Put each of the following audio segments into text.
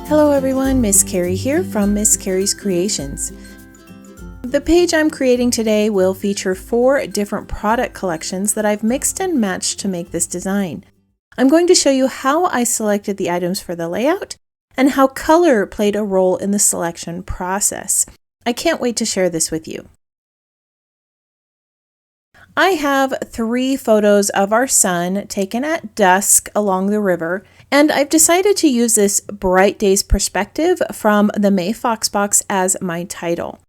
Hello everyone, Miss Carrie here from Miss Carrie's Creations. The page I'm creating today will feature 4 different product collections that I've mixed and matched to make this design. I'm going to show you how I selected the items for the layout and how color played a role in the selection process. I can't wait to share this with you. I have 3 photos of our sun taken at dusk along the river, and I've decided to use this Bright Days perspective from the May Fox box as my title.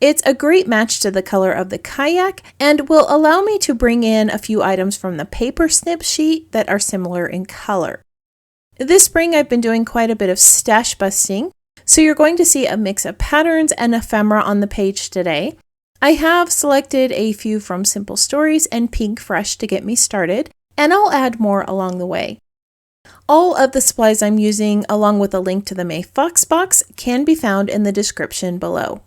It's a great match to the color of the Kayak and will allow me to bring in a few items from the paper snip sheet that are similar in color. This spring I've been doing quite a bit of stash busting, so you're going to see a mix of patterns and ephemera on the page today. I have selected a few from Simple Stories and PinkFresh to get me started, and I'll add more along the way. All of the supplies I'm using, along with a link to the May Fox box, can be found in the description below.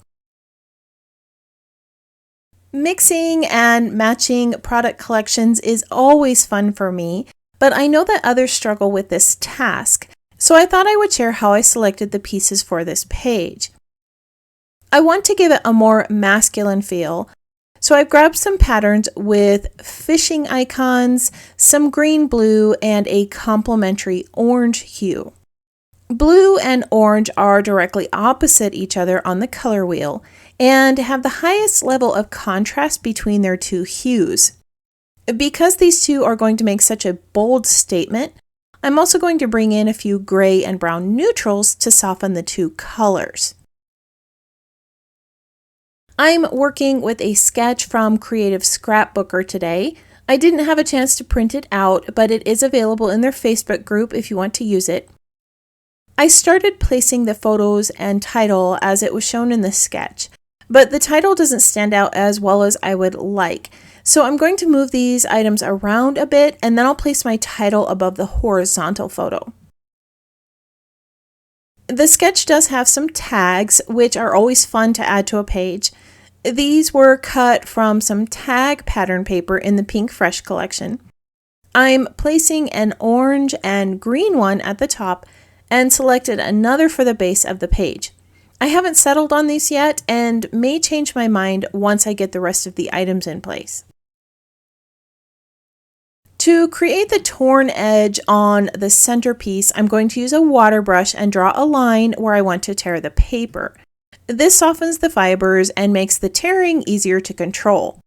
Mixing and matching product collections is always fun for me, but I know that others struggle with this task, so I thought I would share how I selected the pieces for this page. I want to give it a more masculine feel, so I've grabbed some patterns with fishing icons, some green blue, and a complementary orange hue. Blue and orange are directly opposite each other on the color wheel and have the highest level of contrast between their 2 hues. Because these 2 are going to make such a bold statement, I'm also going to bring in a few gray and brown neutrals to soften the 2 colors. I'm working with a sketch from Creative Scrapbooker today. I didn't have a chance to print it out, but it is available in their Facebook group if you want to use it. I started placing the photos and title as it was shown in the sketch, but the title doesn't stand out as well as I would like. So I'm going to move these items around a bit, and then I'll place my title above the horizontal photo. The sketch does have some tags, which are always fun to add to a page. These were cut from some tag pattern paper in the PinkFresh collection. I'm placing an orange and green one at the top and selected another for the base of the page. I haven't settled on these yet and may change my mind once I get the rest of the items in place. To create the torn edge on the centerpiece, I'm going to use a water brush and draw a line where I want to tear the paper. This softens the fibers and makes the tearing easier to control.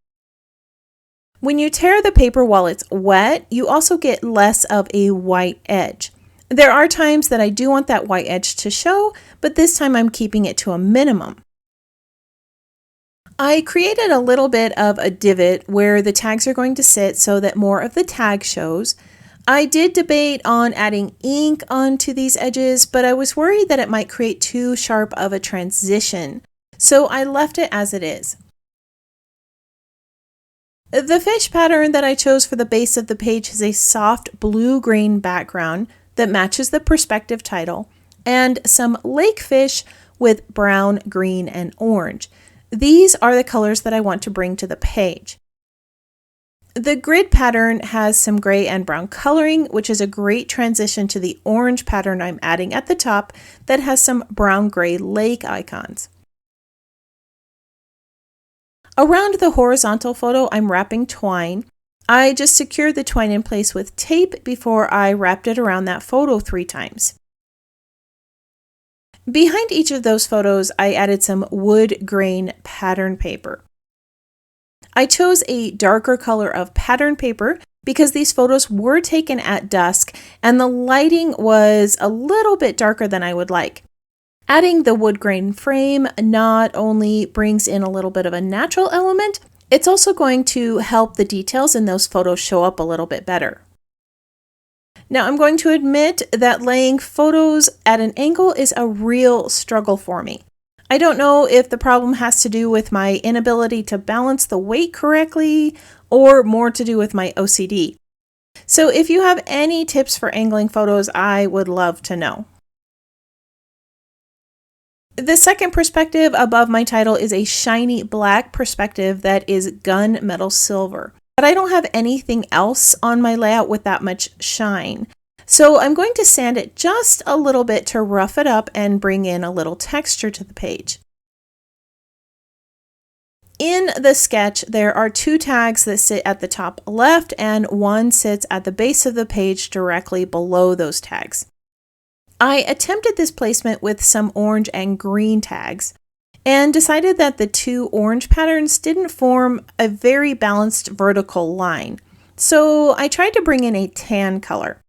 When you tear the paper while it's wet, you also get less of a white edge. There are times that I do want that white edge to show, but this time I'm keeping it to a minimum. I created a little bit of a divot where the tags are going to sit so that more of the tag shows. I did debate on adding ink onto these edges, but I was worried that it might create too sharp of a transition, so I left it as it is. The fish pattern that I chose for the base of the page is a soft blue-green background that matches the perspective title, and some lake fish with brown, green, and orange. These are the colors that I want to bring to the page. The grid pattern has some gray and brown coloring, which is a great transition to the orange pattern I'm adding at the top that has some brown-gray lake icons. Around the horizontal photo, I'm wrapping twine. I just secured the twine in place with tape before I wrapped it around that photo 3 times. Behind each of those photos, I added some wood grain pattern paper. I chose a darker color of pattern paper because these photos were taken at dusk and the lighting was a little bit darker than I would like. Adding the wood grain frame not only brings in a little bit of a natural element, it's also going to help the details in those photos show up a little bit better. Now, I'm going to admit that laying photos at an angle is a real struggle for me. I don't know if the problem has to do with my inability to balance the weight correctly or more to do with my OCD. So if you have any tips for angling photos, I would love to know. The second perspective above my title is a shiny black perspective that is gunmetal silver. But I don't have anything else on my layout with that much shine. So I'm going to sand it just a little bit to rough it up and bring in a little texture to the page. In the sketch, there are 2 tags that sit at the top left and one sits at the base of the page directly below those tags. I attempted this placement with some orange and green tags and decided that the 2 orange patterns didn't form a very balanced vertical line. So I tried to bring in a tan color.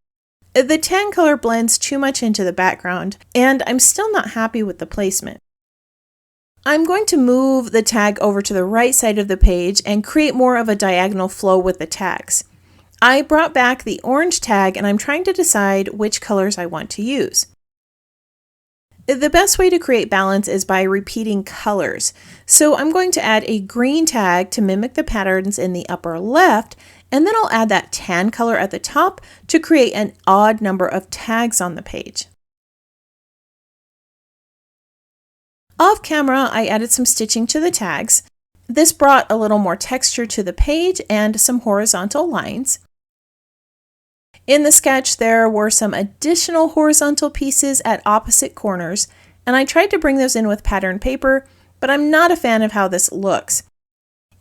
The tan color blends too much into the background, and I'm still not happy with the placement. I'm going to move the tag over to the right side of the page and create more of a diagonal flow with the tags. I brought back the orange tag and I'm trying to decide which colors I want to use. The best way to create balance is by repeating colors. So I'm going to add a green tag to mimic the patterns in the upper left, and then I'll add that tan color at the top to create an odd number of tags on the page. Off camera, I added some stitching to the tags. This brought a little more texture to the page and some horizontal lines. In the sketch, there were some additional horizontal pieces at opposite corners, and I tried to bring those in with pattern paper, but I'm not a fan of how this looks.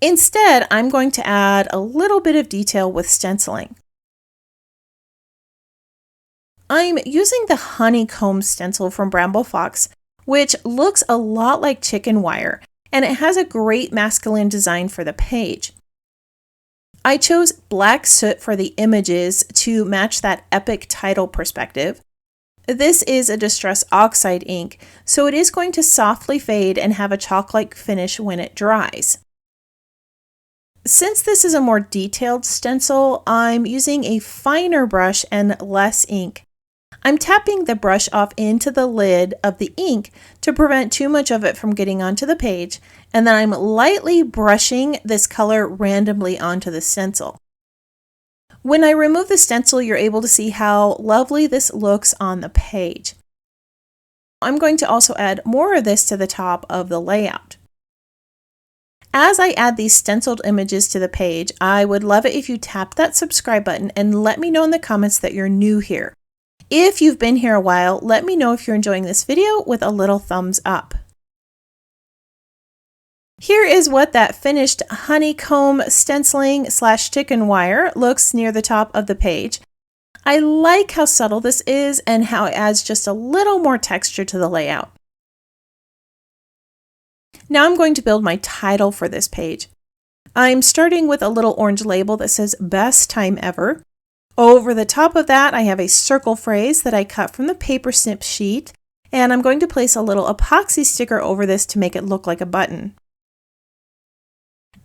Instead, I'm going to add a little bit of detail with stenciling. I'm using the honeycomb stencil from Bramble Fox, which looks a lot like chicken wire, and it has a great masculine design for the page. I chose black soot for the images to match that epic title perspective. This is a Distress Oxide ink, so it is going to softly fade and have a chalk-like finish when it dries. Since this is a more detailed stencil, I'm using a finer brush and less ink. I'm tapping the brush off into the lid of the ink to prevent too much of it from getting onto the page, and then I'm lightly brushing this color randomly onto the stencil. When I remove the stencil, you're able to see how lovely this looks on the page. I'm going to also add more of this to the top of the layout. As I add these stenciled images to the page, I would love it if you tap that subscribe button and let me know in the comments that you're new here. If you've been here a while, let me know if you're enjoying this video with a little thumbs up. Here is what that finished honeycomb stenciling / chicken wire looks near the top of the page. I like how subtle this is and how it adds just a little more texture to the layout. Now I'm going to build my title for this page. I'm starting with a little orange label that says Best Time Ever. Over the top of that, I have a circle phrase that I cut from the paper snip sheet, and I'm going to place a little epoxy sticker over this to make it look like a button.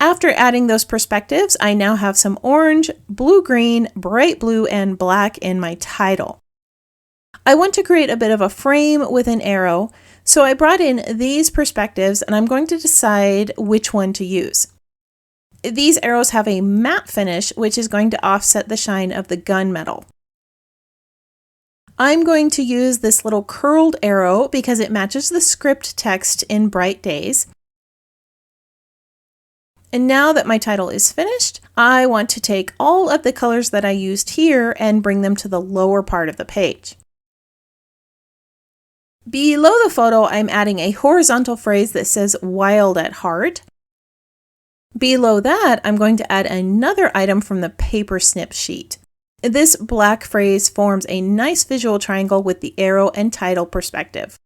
After adding those perspectives, I now have some orange, blue-green, bright blue, and black in my title. I want to create a bit of a frame with an arrow, so I brought in these perspectives and I'm going to decide which one to use. These arrows have a matte finish, which is going to offset the shine of the gunmetal. I'm going to use this little curled arrow because it matches the script text in Bright Days. And now that my title is finished, I want to take all of the colors that I used here and bring them to the lower part of the page. Below the photo, I'm adding a horizontal phrase that says Wild at Heart. Below that, I'm going to add another item from the paper snip sheet. This black phrase forms a nice visual triangle with the arrow and title perspective.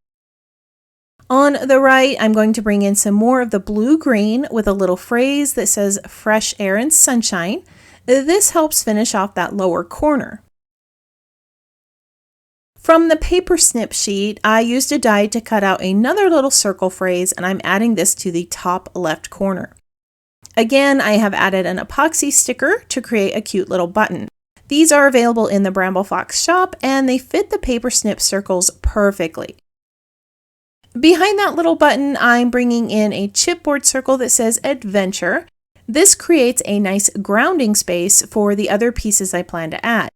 On the right, I'm going to bring in some more of the blue-green with a little phrase that says Fresh Air and Sunshine. This helps finish off that lower corner. From the paper snip sheet, I used a die to cut out another little circle phrase, and I'm adding this to the top left corner. Again, I have added an epoxy sticker to create a cute little button. These are available in the Bramble Fox shop, and they fit the paper snip circles perfectly. Behind that little button, I'm bringing in a chipboard circle that says Adventure. This creates a nice grounding space for the other pieces I plan to add.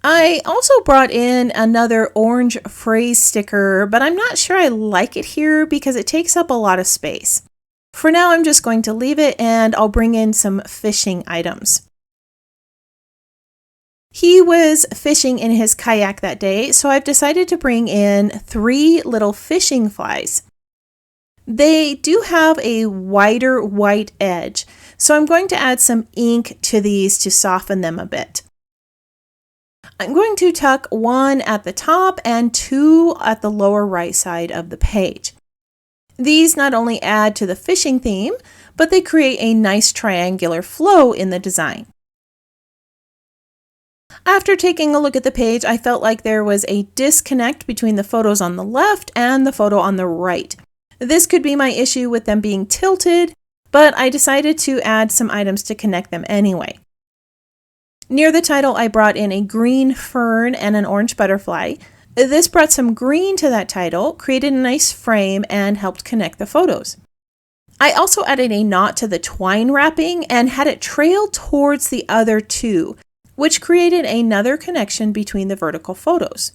I also brought in another orange phrase sticker, but I'm not sure I like it here because it takes up a lot of space. For now, I'm just going to leave it and I'll bring in some fishing items. He was fishing in his kayak that day, so I've decided to bring in 3 little fishing flies. They do have a wider white edge, so I'm going to add some ink to these to soften them a bit. I'm going to tuck 1 at the top and 2 at the lower right side of the page. These not only add to the fishing theme, but they create a nice triangular flow in the design. After taking a look at the page, I felt like there was a disconnect between the photos on the left and the photo on the right. This could be my issue with them being tilted, but I decided to add some items to connect them anyway. Near the title, I brought in a green fern and an orange butterfly. This brought some green to that title, created a nice frame, and helped connect the photos. I also added a knot to the twine wrapping and had it trail towards the other 2, which created another connection between the vertical photos.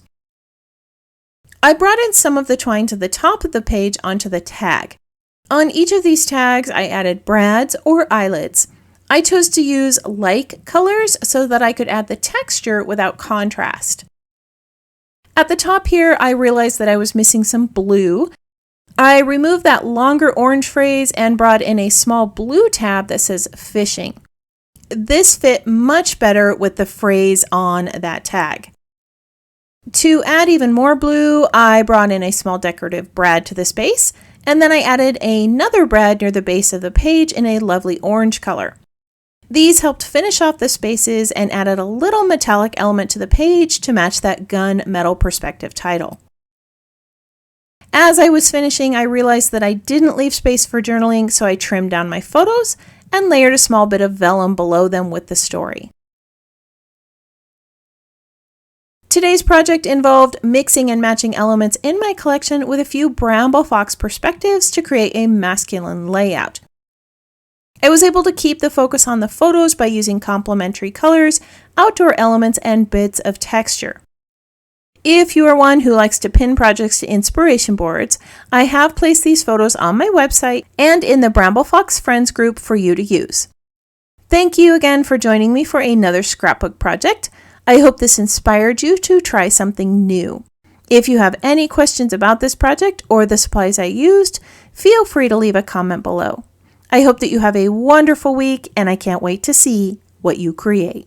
I brought in some of the twine to the top of the page onto the tag. On each of these tags, I added brads or eyelids. I chose to use like colors so that I could add the texture without contrast. At the top here, I realized that I was missing some blue. I removed that longer orange phrase and brought in a small blue tab that says fishing. This fit much better with the phrase on that tag. To add even more blue, I brought in a small decorative brad to the space, and then I added another brad near the base of the page in a lovely orange color. These helped finish off the spaces and added a little metallic element to the page to match that gunmetal perspective title. As I was finishing, I realized that I didn't leave space for journaling, so I trimmed down my photos and layered a small bit of vellum below them with the story. Today's project involved mixing and matching elements in my collection with a few Bramble Fox perspectives to create a masculine layout. I was able to keep the focus on the photos by using complementary colors, outdoor elements, and bits of texture. If you are one who likes to pin projects to inspiration boards, I have placed these photos on my website and in the Bramble Fox Friends group for you to use. Thank you again for joining me for another scrapbook project. I hope this inspired you to try something new. If you have any questions about this project or the supplies I used, feel free to leave a comment below. I hope that you have a wonderful week, and I can't wait to see what you create.